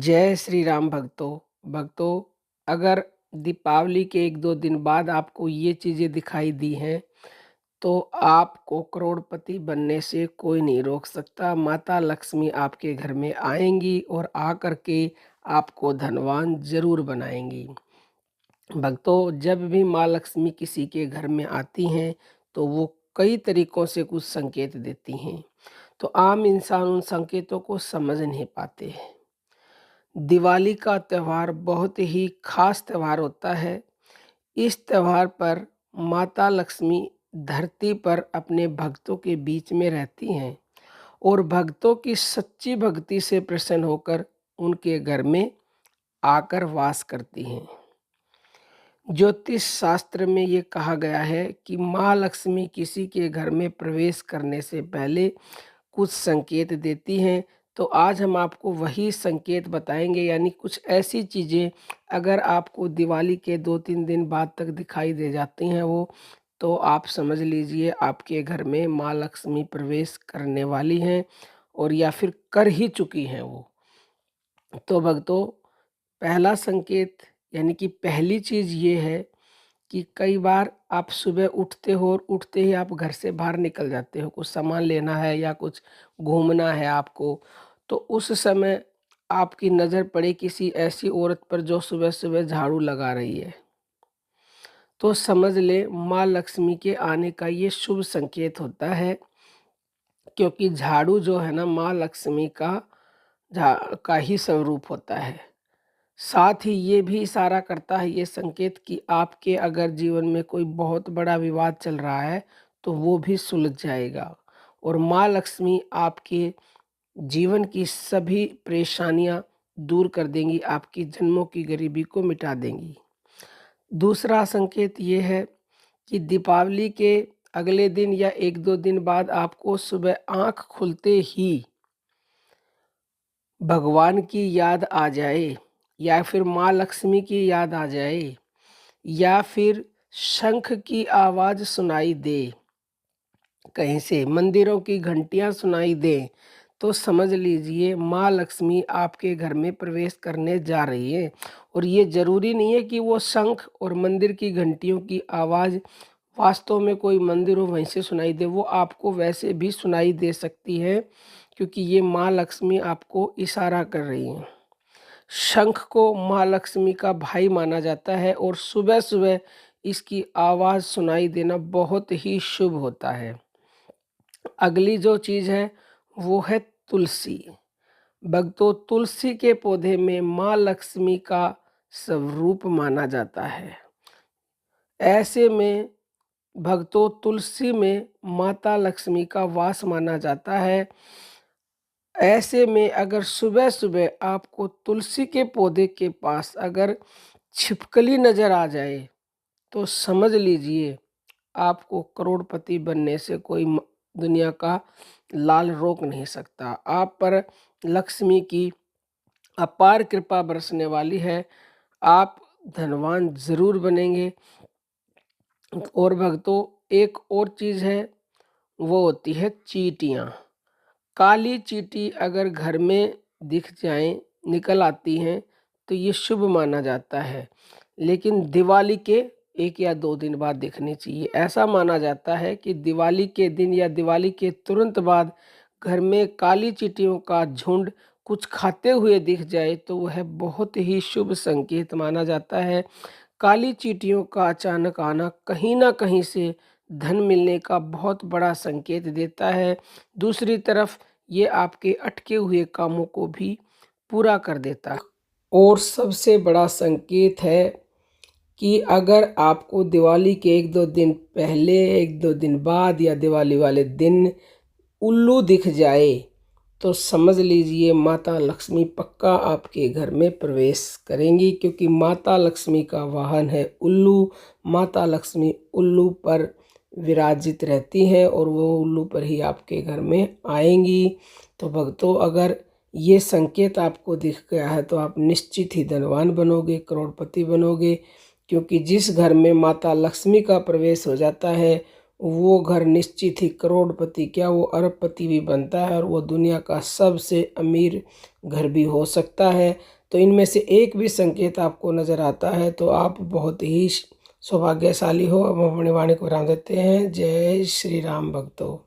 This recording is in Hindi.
जय श्री राम भक्तों। अगर दीपावली के 1-2 दिन बाद आपको ये चीज़ें दिखाई दी हैं, तो आपको करोड़पति बनने से कोई नहीं रोक सकता। माता लक्ष्मी आपके घर में आएँगी और आकर के आपको धनवान ज़रूर बनाएँगी। भक्तों, जब भी माँ लक्ष्मी किसी के घर में आती हैं, तो वो कई तरीकों से कुछ संकेत देती हैं। तो आम इंसान उन संकेतों को समझ नहीं पाते हैं। दिवाली का त्यौहार बहुत ही खास त्यौहार होता है। इस त्यौहार पर माता लक्ष्मी धरती पर अपने भक्तों के बीच में रहती हैं और भक्तों की सच्ची भक्ति से प्रसन्न होकर उनके घर में आकर वास करती हैं। ज्योतिष शास्त्र में ये कहा गया है कि माँ लक्ष्मी किसी के घर में प्रवेश करने से पहले कुछ संकेत देती हैं। तो आज हम आपको वही संकेत बताएंगे, यानी कुछ ऐसी चीज़ें अगर आपको दिवाली के 2-3 दिन बाद तक दिखाई दे जाती हैं तो आप समझ लीजिए आपके घर में माँ लक्ष्मी प्रवेश करने वाली हैं और या फिर कर ही चुकी हैं वो। तो भक्तों, पहला संकेत यानी कि पहली चीज़ ये है कि कई बार आप सुबह उठते हो और उठते ही आप घर से बाहर निकल जाते हो, कुछ सामान लेना है या कुछ घूमना है आपको, तो उस समय आपकी नज़र पड़े किसी ऐसी औरत पर जो सुबह-सुबह झाड़ू लगा रही है। तो समझ ले माँ लक्ष्मी के आने का ये शुभ संकेत होता है, क्योंकि झाड़ू जो है ना माँ लक्ष्मी का ही स्वरूप होता है। साथ ही ये भी इशारा करता है ये संकेत कि आपके अगर जीवन में कोई बहुत बड़ा विवाद चल रहा है, तो वो भी सुलझ जाएगा और माँ लक्ष्मी आपके जीवन की सभी परेशानियां दूर कर देंगी, आपकी जन्मों की गरीबी को मिटा देंगी। दूसरा संकेत ये है कि दीपावली के अगले दिन या 1-2 दिन बाद आपको सुबह आँख खुलते ही भगवान की याद आ जाए या फिर माँ लक्ष्मी की याद आ जाए या फिर शंख की आवाज़ सुनाई दे, कहीं से मंदिरों की घंटियां सुनाई दें, तो समझ लीजिए माँ लक्ष्मी आपके घर में प्रवेश करने जा रही है। और ये ज़रूरी नहीं है कि वो शंख और मंदिर की घंटियों की आवाज़ वास्तव में कोई मंदिर हो वहीं से सुनाई दे, वो आपको वैसे भी सुनाई दे सकती है, क्योंकि ये माँ लक्ष्मी आपको इशारा कर रही हैं। शंख को माँ लक्ष्मी का भाई माना जाता है और सुबह-सुबह इसकी आवाज़ सुनाई देना बहुत ही शुभ होता है। अगली जो चीज़ है वो है तुलसी। भक्तों, तुलसी के पौधे में माँ लक्ष्मी का स्वरूप माना जाता है। ऐसे में भक्तों, तुलसी में माता लक्ष्मी का वास माना जाता है। ऐसे में अगर सुबह-सुबह आपको तुलसी के पौधे के पास अगर छिपकली नज़र आ जाए, तो समझ लीजिए आपको करोड़पति बनने से कोई दुनिया का लाल रोक नहीं सकता। आप पर लक्ष्मी की अपार कृपा बरसने वाली है, आप धनवान ज़रूर बनेंगे। और भक्तों, एक और चीज़ है, वो होती है चींटियाँ। काली चींटी अगर घर में दिख जाएं, निकल आती हैं, तो ये शुभ माना जाता है, लेकिन दिवाली के 1 या 2 दिन बाद दिखनी चाहिए। ऐसा माना जाता है कि दिवाली के दिन या दिवाली के तुरंत बाद घर में काली चींटियों का झुंड कुछ खाते हुए दिख जाए, तो वह बहुत ही शुभ संकेत माना जाता है। काली चींटियों का अचानक आना कहीं न कहीं से धन मिलने का बहुत बड़ा संकेत देता है। दूसरी तरफ ये आपके अटके हुए कामों को भी पूरा कर देता है। और सबसे बड़ा संकेत है कि अगर आपको दिवाली के 1-2 दिन पहले, 1-2 दिन बाद या दिवाली वाले दिन उल्लू दिख जाए, तो समझ लीजिए माता लक्ष्मी पक्का आपके घर में प्रवेश करेंगी, क्योंकि माता लक्ष्मी का वाहन है उल्लू। माता लक्ष्मी उल्लू पर विराजित रहती हैं और वो उल्लू पर ही आपके घर में आएंगी। तो भक्तों, अगर ये संकेत आपको दिख गया है तो आप निश्चित ही धनवान बनोगे, करोड़पति बनोगे, क्योंकि जिस घर में माता लक्ष्मी का प्रवेश हो जाता है वो घर निश्चित ही करोड़पति क्या वो अरबपति भी बनता है और वो दुनिया का सबसे अमीर घर भी हो सकता है। तो इनमें से एक भी संकेत आपको नज़र आता है तो आप बहुत ही सौभाग्यशाली हो। अब हम अपनी वाणी को विराम देते हैं। जय श्री राम भक्तों।